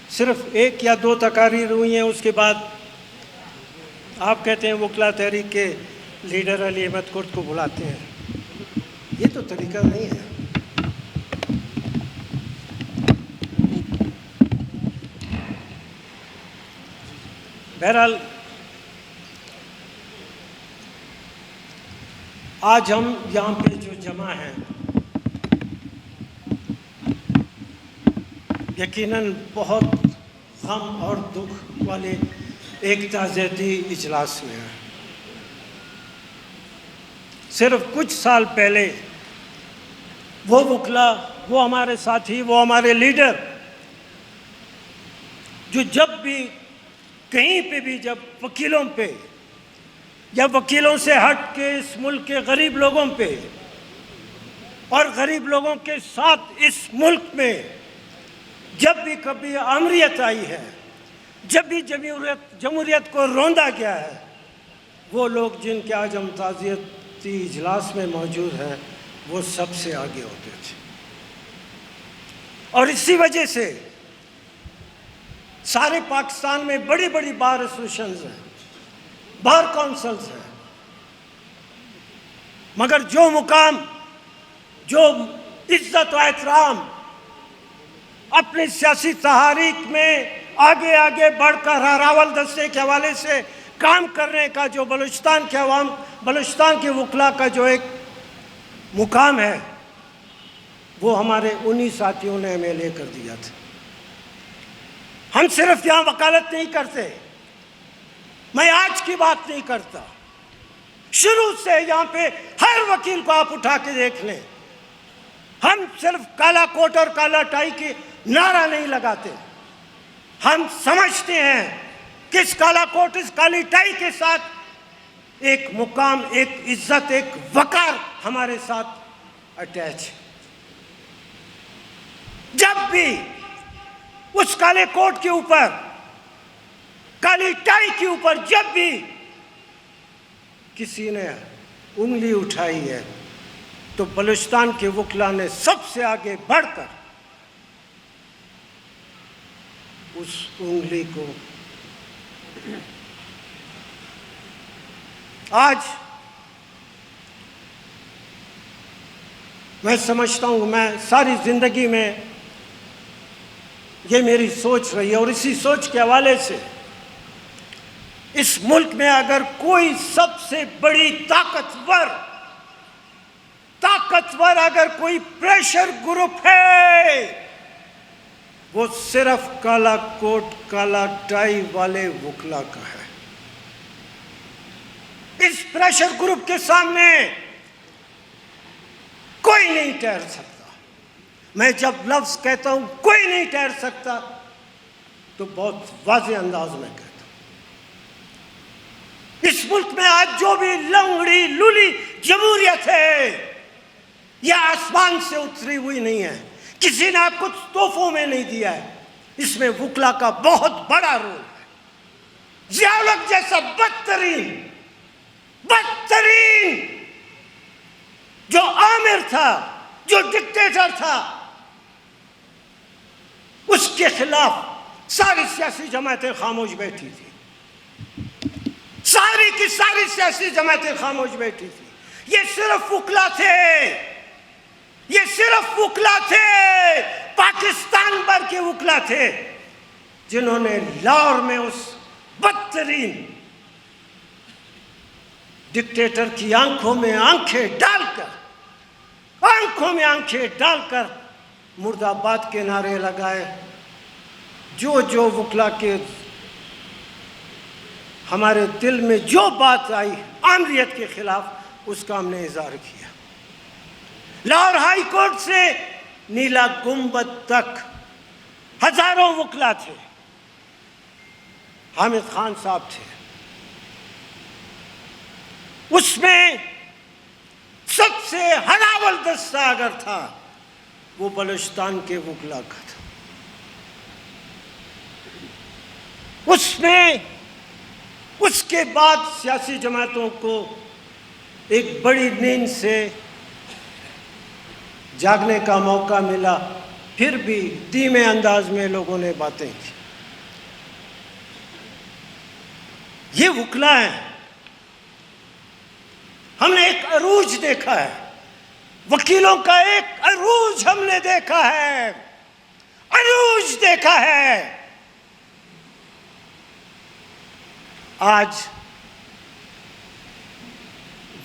صرف 1 یا 2 تقاریر ہوئی ہیں، اس کے بعد آپ کہتے ہیں وکلا تحریک کے لیڈر علی احمد کرد کو بلاتے ہیں۔ یہ تو طریقہ نہیں ہے۔ بہرحال آج ہم یہاں پہ جو جمع ہیں، یقیناً بہت غم اور دکھ والے ایک تعزیتی اجلاس میں ہیں۔ صرف کچھ سال پہلے وہ وکلا، وہ ہمارے ساتھی، وہ ہمارے لیڈر جو جب بھی کہیں پہ بھی جب وکیلوں پہ یا وکیلوں سے ہٹ کے اس ملک کے غریب لوگوں پہ اور غریب لوگوں کے ساتھ اس ملک میں جب بھی کبھی آمریت آئی ہے، جب بھی جمہوریت کو روندا گیا ہے، وہ لوگ جن کے آج ہم تعزیتی اجلاس میں موجود ہیں وہ سب سے آگے ہوتے تھے۔ اور اسی وجہ سے سارے پاکستان میں بڑی بڑی بار ایسوسیشنز ہیں، بار کونسلز ہیں، مگر جو مقام، جو عزت و احترام اپنے سیاسی تحریک میں آگے آگے بڑھ کر راول دستے کے حوالے سے کام کرنے کا جو بلوچستان کے عوام، بلوچستان کے وکلا کا جو ایک مقام ہے، وہ ہمارے انہی ساتھیوں نے ہمیں لے کر دیا تھا۔ ہم صرف یہاں وکالت نہیں کرتے، میں آج کی بات نہیں کرتا، شروع سے یہاں پہ ہر وکیل کو آپ اٹھا کے دیکھ لیں، ہم صرف کالا کوٹ اور کالا ٹائی کی نعرہ نہیں لگاتے، ہم سمجھتے ہیں کہ اس کالا کوٹ، اس کالی ٹائی کے ساتھ ایک مقام، ایک عزت، ایک وقار ہمارے ساتھ اٹیچ ہے۔ جب بھی اس کالے کوٹ کے اوپر، کالی ٹائی کے اوپر جب بھی کسی نے انگلی اٹھائی ہے تو بلوچستان کے وکلا نے سب سے آگے بڑھ کر اس انگلی کو آج میں سمجھتا ہوں، میں ساری زندگی میں یہ میری سوچ رہی ہے، اور اسی سوچ کے حوالے سے اس ملک میں اگر کوئی سب سے بڑی طاقتور اگر کوئی پریشر گروپ ہے، وہ صرف کالا کوٹ کالا ٹائی والے وکلا کا ہے۔ اس پریشر گروپ کے سامنے کوئی نہیں ٹھہر سکتا۔ میں جب لفظ کہتا ہوں کوئی نہیں ٹھہر سکتا تو بہت واضح انداز میں کہتا ہوں۔ اس ملک میں آج جو بھی لنگڑی لولی جمہوریت ہے، یہ آسمان سے اتری ہوئی نہیں ہے، کسی نے آپ کو تحفوں میں نہیں دیا ہے، اس میں وکلا کا بہت بڑا رول ہے۔ ضیاء الحق جیسا بدترین جو آمر تھا، جو ڈکٹیٹر تھا، اس کے خلاف ساری سیاسی جماعتیں خاموش بیٹھی تھی، ساری کی ساری سیاسی جماعتیں خاموش بیٹھی تھی۔ یہ صرف وکلا تھے، یہ صرف وکلا تھے، پاکستان بھر کے وکلا تھے، جنہوں نے لاہور میں اس بدترین ڈکٹیٹر کی آنکھوں میں آنکھیں ڈال کر مرد آباد کے نعرے لگائے۔ جو وکلا کے ہمارے دل میں جو بات آئی آمریت کے خلاف، اس کا ہم نے اظہار کیا۔ لاہور ہائی کورٹ سے نیلا گنبد تک ہزاروں وکلا تھے، حامد خان صاحب تھے، اس میں سب سے ہراول دستہ اگر تھا وہ بلوچستان کے وکلا کا تھا۔ اس میں اس کے بعد سیاسی جماعتوں کو ایک بڑی نیند سے جاگنے کا موقع ملا، پھر بھی دھیمے انداز میں لوگوں نے باتیں کی۔ یہ وکلا ہیں. ہم نے ایک عروج دیکھا ہے, وکیلوں کا ایک عروج ہم نے دیکھا ہے, عروج دیکھا ہے. آج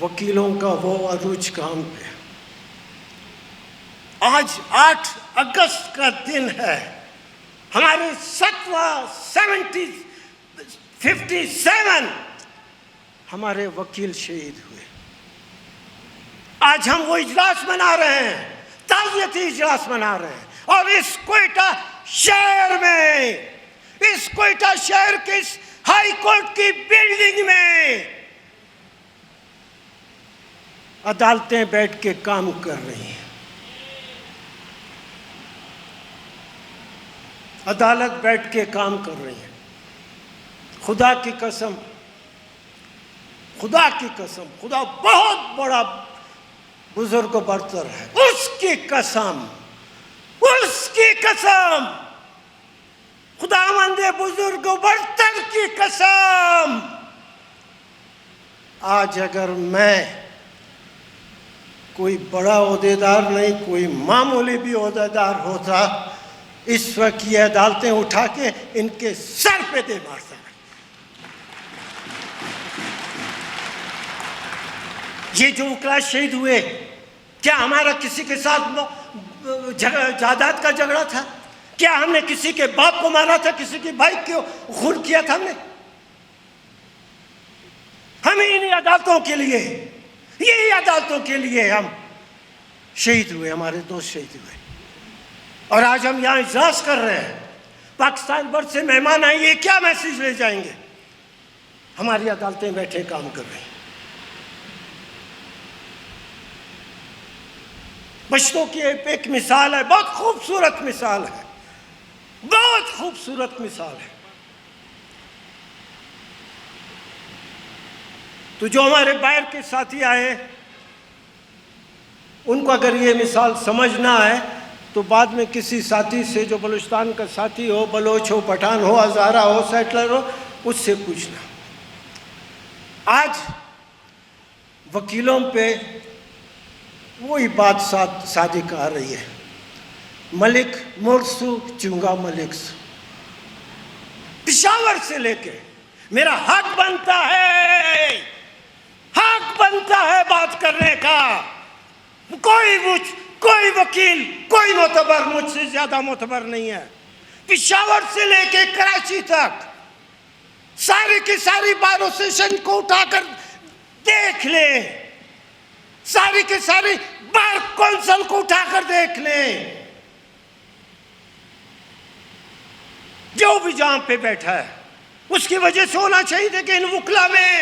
وکیلوں کا وہ عروج کام پہ. آج 8 اگست کا دن ہے, ہمارے 57 ہمارے وکیل شہید ہوئے. آج ہم وہ اجلاس منا رہے ہیں, تعزیتی اجلاس منا رہے ہیں, اور اس کوئٹہ شہر میں, اس کوئٹہ شہر کے اس ہائی کورٹ کی بلڈنگ میں عدالتیں بیٹھ کے کام کر رہی ہیں. عدالت بیٹھ کے کام کر رہی ہے. خدا کی قسم, خدا کی قسم, خدا بہت بڑا بزرگ و برتر ہے, اس کی قسم, اس کی قسم, خداوند بزرگ و برتر کی قسم. آج اگر میں کوئی بڑا عہدیدار نہیں, کوئی معمولی بھی عہدیدار ہوتا, اس وقت یہ عدالتیں اٹھا کے ان کے سر پہ دے مارتا. یہ جو وکلا شہید ہوئے, کیا ہمارا کسی کے ساتھ جائیداد کا جھگڑا تھا؟ کیا ہم نے کسی کے باپ کو مارا تھا, کسی کے بھائی کو خون کیا تھا؟ ہم انہی عدالتوں کے لیے, یہی عدالتوں کے لیے ہم شہید ہوئے, ہمارے دوست شہید ہوئے. اور آج ہم یہاں اجلاس کر رہے ہیں, پاکستان بھر سے مہمان آئیں گے, یہ کیا میسج لے جائیں گے؟ ہماری عدالتیں بیٹھے کام کر رہی ہیں. بچوں کی ایک مثال ہے, بہت خوبصورت مثال ہے, بہت خوبصورت مثال ہے. تو جو ہمارے باہر کے ساتھی آئے, ان کو اگر یہ مثال سمجھ نہ آئے تو بعد میں کسی ساتھی سے, جو بلوچستان کا ساتھی ہو, بلوچ ہو, پٹھان ہو, ہزارہ ہو, سیٹلر ہو, اس سے پوچھنا. آج وکیلوں پہ وہی بات صادق آ رہی ہے, ملک مرسو چنگا ملک سو. پشاور سے لے کے میرا حق بنتا ہے, حق بنتا ہے بات کرنے کا. کوئی وکیل, کوئی معتبر مجھ سے زیادہ معتبر نہیں ہے. پشاور سے لے کے کراچی تک ساری کی ساری بار ایسوسیشن کو اٹھا کر دیکھ لیں, ساری کی ساری بار کونسل کو اٹھا کر دیکھ لیں. جو بھی جہاں پہ بیٹھا ہے اس کی وجہ سے ہونا چاہیے تھا کہ ان وکلا میں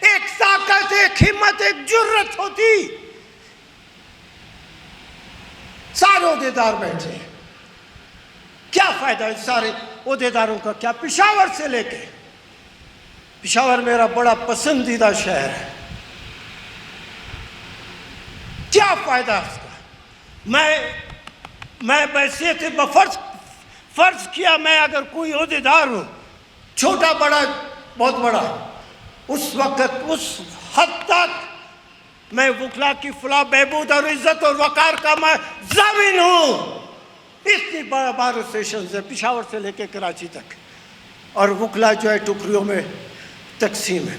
ایک طاقت, ایک ہمت, ایک جرت ہوتی. سارے عہدیدار بیٹھے ہیں, کیا فائدہ ہے سارے عہدیداروں کا؟ کیا پشاور سے لے کے, پشاور میرا بڑا پسندیدہ شہر ہے, کیا فائدہ اس کا؟ میں بحیثیت فرض کیا, میں اگر کوئی عہدیدار ہوں, چھوٹا بڑا بہت بڑا, اس وقت اس حد تک میں وکلا کی فلاح بہبود اور عزت اور وقار کا میں ضامن ہوں. اتنی بڑا بار اسٹیشن ہے پشاور سے لے کے کراچی تک, اور وکلا جو ہے ٹکڑیوں میں تقسیم ہے.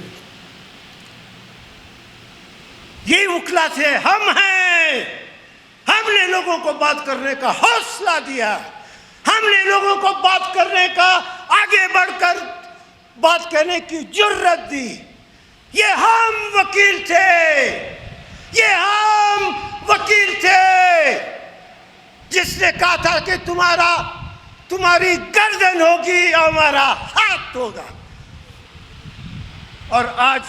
یہ وکلا تھے, ہم ہیں. ہم نے لوگوں کو بات کرنے کا حوصلہ دیا, ہم نے لوگوں کو بات کرنے کا, آگے بڑھ کر بات کرنے کی جرت دی. یہ ہم وکیل تھے, یہ ہم وکیل تھے جس نے کہا تھا کہ تمہاری گردن ہوگی اور ہمارا ہاتھ ہوگا. اور آج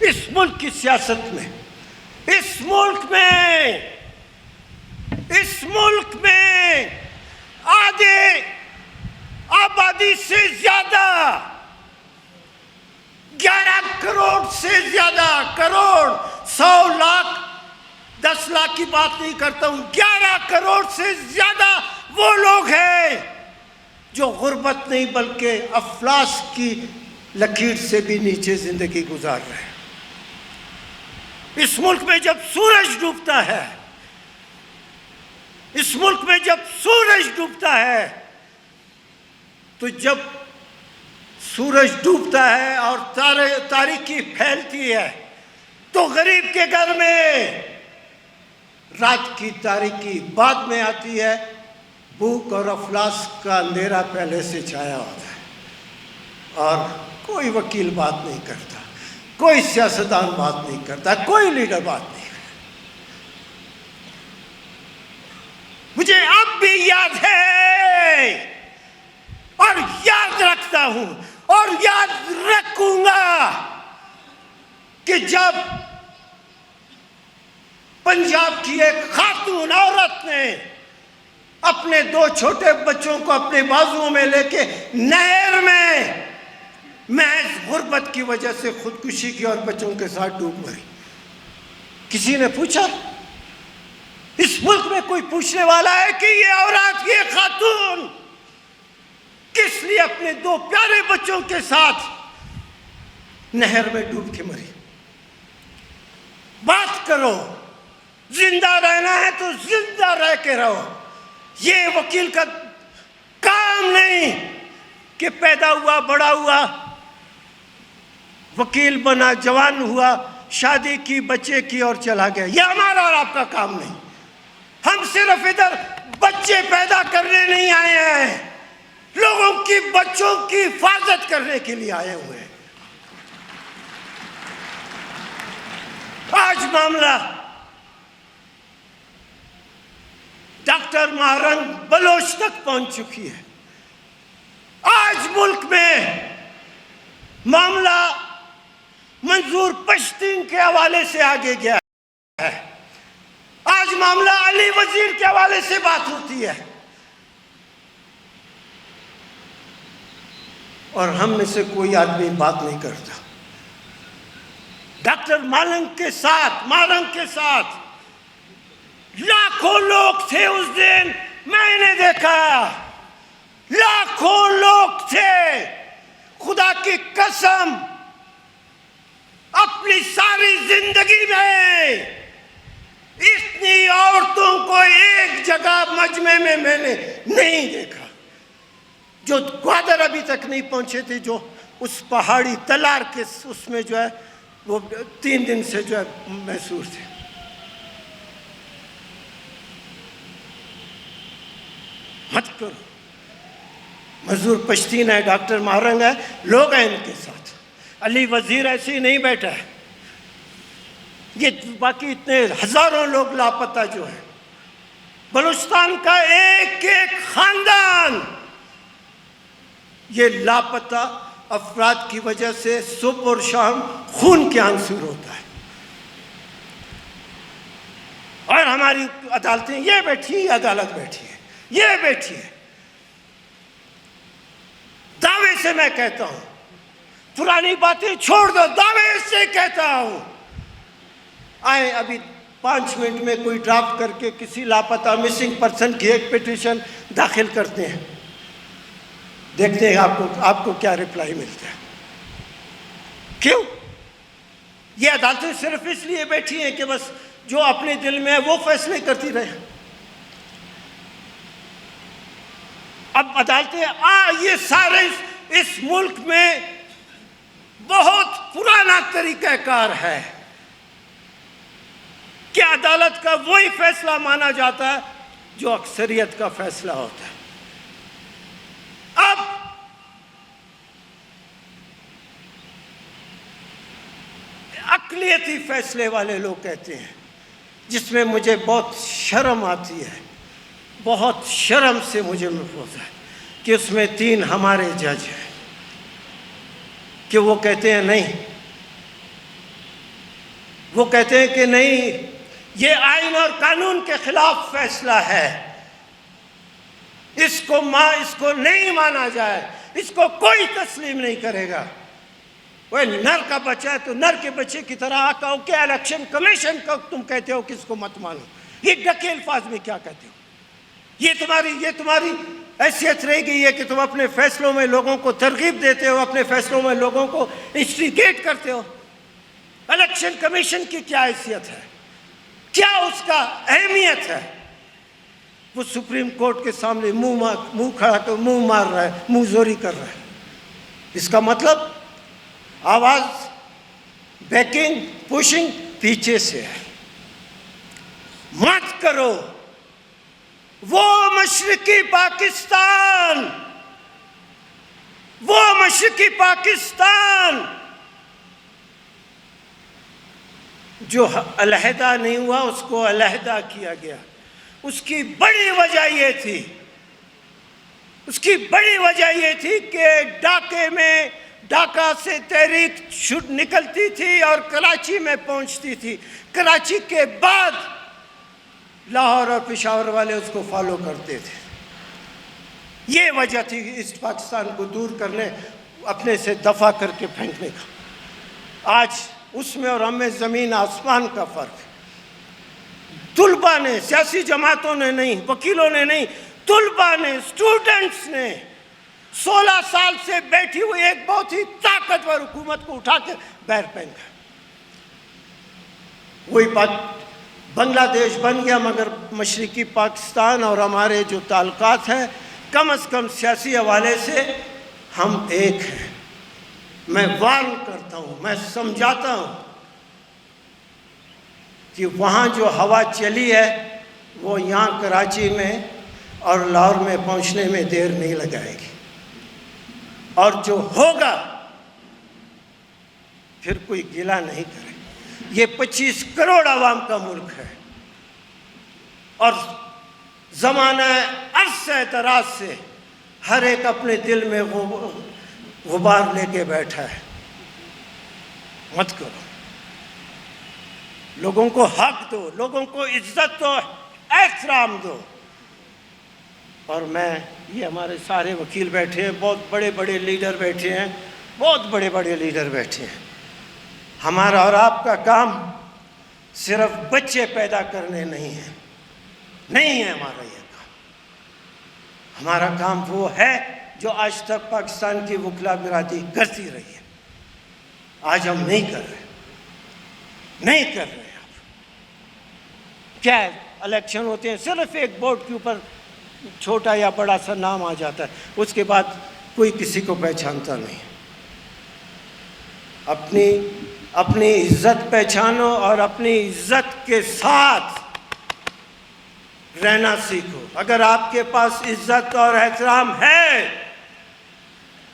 اس ملک کی سیاست میں, اس ملک میں آدھے آبادی سے زیادہ, 11 کروڑ سے زیادہ, کروڑ 100 لاکھ 10 لاکھ کی بات نہیں کرتا ہوں, 11 کروڑ سے زیادہ وہ لوگ ہیں جو غربت نہیں بلکہ افلاس کی لکیر سے بھی نیچے زندگی گزار رہے ہیں۔ اس ملک میں جب سورج ڈوبتا ہے، اس ملک میں جب سورج ڈوبتا ہے، تو جب سورج ڈوبتا ہے اور تاریکی پھیلتی ہے تو غریب کے گھر میں رات کی تاریکی بعد میں آتی ہے، بھوک اور افلاس کا اندھیرا پہلے سے چھایا ہوتا ہے، اور کوئی وکیل بات نہیں کرتا، کوئی سیاستدان بات نہیں کرتا، کوئی لیڈر بات نہیں کرتا۔ مجھے اب بھی یاد ہے اور یاد رکھتا ہوں اور یاد رکھوں گا کہ جب پنجاب کی ایک خاتون عورت نے اپنے 2 چھوٹے بچوں کو اپنے بازوؤں میں لے کے نہر میں محض غربت کی وجہ سے خودکشی کی اور بچوں کے ساتھ ڈوب مری، کسی نے پوچھا؟ اس ملک میں کوئی پوچھنے والا ہے کہ یہ عورت، یہ خاتون کس لیے اپنے 2 پیارے بچوں کے ساتھ نہر میں ڈوب کے مری؟ بات کرو، زندہ رہنا ہے تو زندہ رہ کے رہو۔ یہ وکیل کا کام نہیں کہ پیدا ہوا، بڑا ہوا، وکیل بنا، جوان ہوا، شادی کی، بچے کی اور چلا گیا۔ یہ ہمارا اور آپ کا کام نہیں۔ ہم صرف ادھر بچے پیدا کرنے نہیں آئے ہیں، لوگوں کی بچوں کی حفاظت کرنے کے لیے آئے ہوئے ہیں۔ آج معاملہ ڈاکٹر مہرنگ بلوچ تک پہنچ چکی ہے۔ آج ملک میں معاملہ منظور پشتین کے حوالے سے آگے گیا ہے۔ آج معاملہ علی وزیر کے حوالے سے بات ہوتی ہے، اور ہم میں سے کوئی آدمی بات نہیں کرتا۔ ڈاکٹر مہرنگ کے ساتھ لاکھوں لوگ تھے اس دن، میں نے دیکھا لاکھوں لوگ تھے۔ خدا کی قسم، اپنی ساری زندگی میں اتنی عورتوں کو ایک جگہ مجمع میں میں نے نہیں دیکھا، جو گوادر ابھی تک نہیں پہنچے تھے، جو اس پہاڑی تلار کے اس میں جو ہے وہ 3 دن سے جو ہے محصور تھے۔ مت کرو، منظور پشتین ہے، ڈاکٹر مہرنگ ہے، لوگ ہیں ان کے ساتھ۔ علی وزیر ایسے ہی نہیں بیٹھا ہے، یہ باقی اتنے ہزاروں لوگ لاپتہ جو ہیں، بلوچستان کا ایک ایک خاندان یہ لاپتہ افراد کی وجہ سے صبح اور شام خون کے آنسو ہوتا ہے۔ اور ہماری عدالتیں یہ بیٹھی ہیں، یہ عدالت بیٹھی ہے، یہ بیٹھی ہے۔ دعوے سے میں کہتا ہوں، پرانی باتیں چھوڑ دو، دعوے سے کہتا ہوں، آئیں ابھی 5 منٹ میں کوئی ڈرافٹ کر کے کسی لاپتہ مسنگ پرسن کی ایک پیٹیشن داخل کرتے ہیں، دیکھتے ہیں آپ کو کیا رپلائی ملتا ہے۔ کیوں؟ یہ عدالتیں صرف اس لیے بیٹھی ہیں کہ بس جو اپنے دل میں ہے وہ فیصلے کرتی رہے۔ اب عدالتیں یہ سارے اس ملک میں بہت پرانا طریقہ کار ہے کہ عدالت کا وہی فیصلہ مانا جاتا ہے جو اکثریت کا فیصلہ ہوتا ہے۔ اب اقلیتی فیصلے والے لوگ کہتے ہیں، جس میں مجھے بہت شرم آتی ہے، بہت شرم سے مجھے محسوس ہے کہ اس میں 3 ہمارے جج ہیں کہ وہ کہتے ہیں نہیں، وہ کہتے ہیں کہ نہیں، یہ آئین اور قانون کے خلاف فیصلہ ہے، اس کو نہیں مانا جائے، اس کو کوئی تسلیم نہیں کرے گا۔ وہ نر کا بچہ ہے تو نر کے بچے کی طرح آقا ہو کہ الیکشن کمیشن کا تم کہتے ہو کہ اس کو مت مانو، یہ ڈھکے الفاظ میں کیا کہتے ہو؟ یہ تمہاری حیثیت رہ گئی ہے کہ تم اپنے فیصلوں میں لوگوں کو ترغیب دیتے ہو، اپنے فیصلوں میں لوگوں کو انسٹیگیٹ کرتے ہو۔ الیکشن کمیشن کی کیا حیثیت ہے؟ کیا اس کا اہمیت ہے؟ وہ سپریم کورٹ کے سامنے منہ کھڑا کر منہ مار رہا ہے، منہ زوری کر رہا ہے۔ اس کا مطلب آواز بیکنگ پوشنگ پیچھے سے ہے۔ مت کرو۔ وہ مشرقی پاکستان، وہ مشرقی پاکستان جو علیحدہ نہیں ہوا، اس کو علیحدہ کیا گیا۔ اس کی بڑی وجہ یہ تھی، اس کی بڑی وجہ یہ تھی کہ ڈھاکہ سے تحریک نکلتی تھی اور کراچی میں پہنچتی تھی۔ کراچی کے بعد لاہور اور پشاور والے اس کو فالو کرتے تھے۔ یہ وجہ تھی اس پاکستان کو دور کرنے، اپنے سے دفع کر کے پھینکنے کا۔ آج اس میں اور ہم میں زمین آسمان کا فرق ہے۔ طلباء نے، سیاسی جماعتوں نے نہیں، وکیلوں نے نہیں، طلباء نے، اسٹوڈنٹس نے 16 سال سے بیٹھی ہوئی ایک بہت ہی طاقتور حکومت کو اٹھا کے باہر پھینکا۔ وہی بنگلہ دیش بن گیا، مگر مشرقی پاکستان اور ہمارے جو تعلقات ہیں کم از کم سیاسی حوالے سے ہم ایک ہیں۔ میں وارن کرتا ہوں، میں سمجھاتا ہوں کہ وہاں جو ہوا چلی ہے وہ یہاں کراچی میں اور لاہور میں پہنچنے میں دیر نہیں لگائے گی، اور جو ہوگا پھر کوئی گلہ نہیں کرے۔ یہ 25 کروڑ عوام کا ملک ہے، اور زمانہ عرصہ دراز سے ہر ایک اپنے دل میں غبار لے کے بیٹھا ہے۔ مت کرو۔ لوگوں کو حق دو، لوگوں کو عزت دو، احترام دو۔ اور یہ ہمارے سارے وکیل بیٹھے ہیں، بہت بڑے بڑے لیڈر بیٹھے ہیں، بہت بڑے بڑے لیڈر بیٹھے ہیں۔ ہمارا اور آپ کا کام صرف بچے پیدا کرنے نہیں ہے، نہیں ہے ہمارا یہ کام۔ ہمارا کام وہ ہے جو آج تک پاکستان کی وکلا برادری کرتی رہی ہے۔ آج ہم نہیں کر رہے، نہیں کر رہے۔ آپ کیا ہے، الیکشن ہوتے ہیں، صرف ایک بورڈ کے اوپر چھوٹا یا بڑا سا نام آ جاتا ہے، اس کے بعد کوئی کسی کو پہچانتا نہیں۔ اپنی عزت پہچانو اور اپنی عزت کے ساتھ رہنا سیکھو۔ اگر آپ کے پاس عزت اور احترام ہے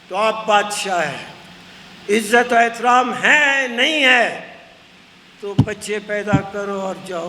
تو آپ بادشاہ ہیں۔ عزت اور احترام ہے نہیں ہے تو بچے پیدا کرو اور جاؤ۔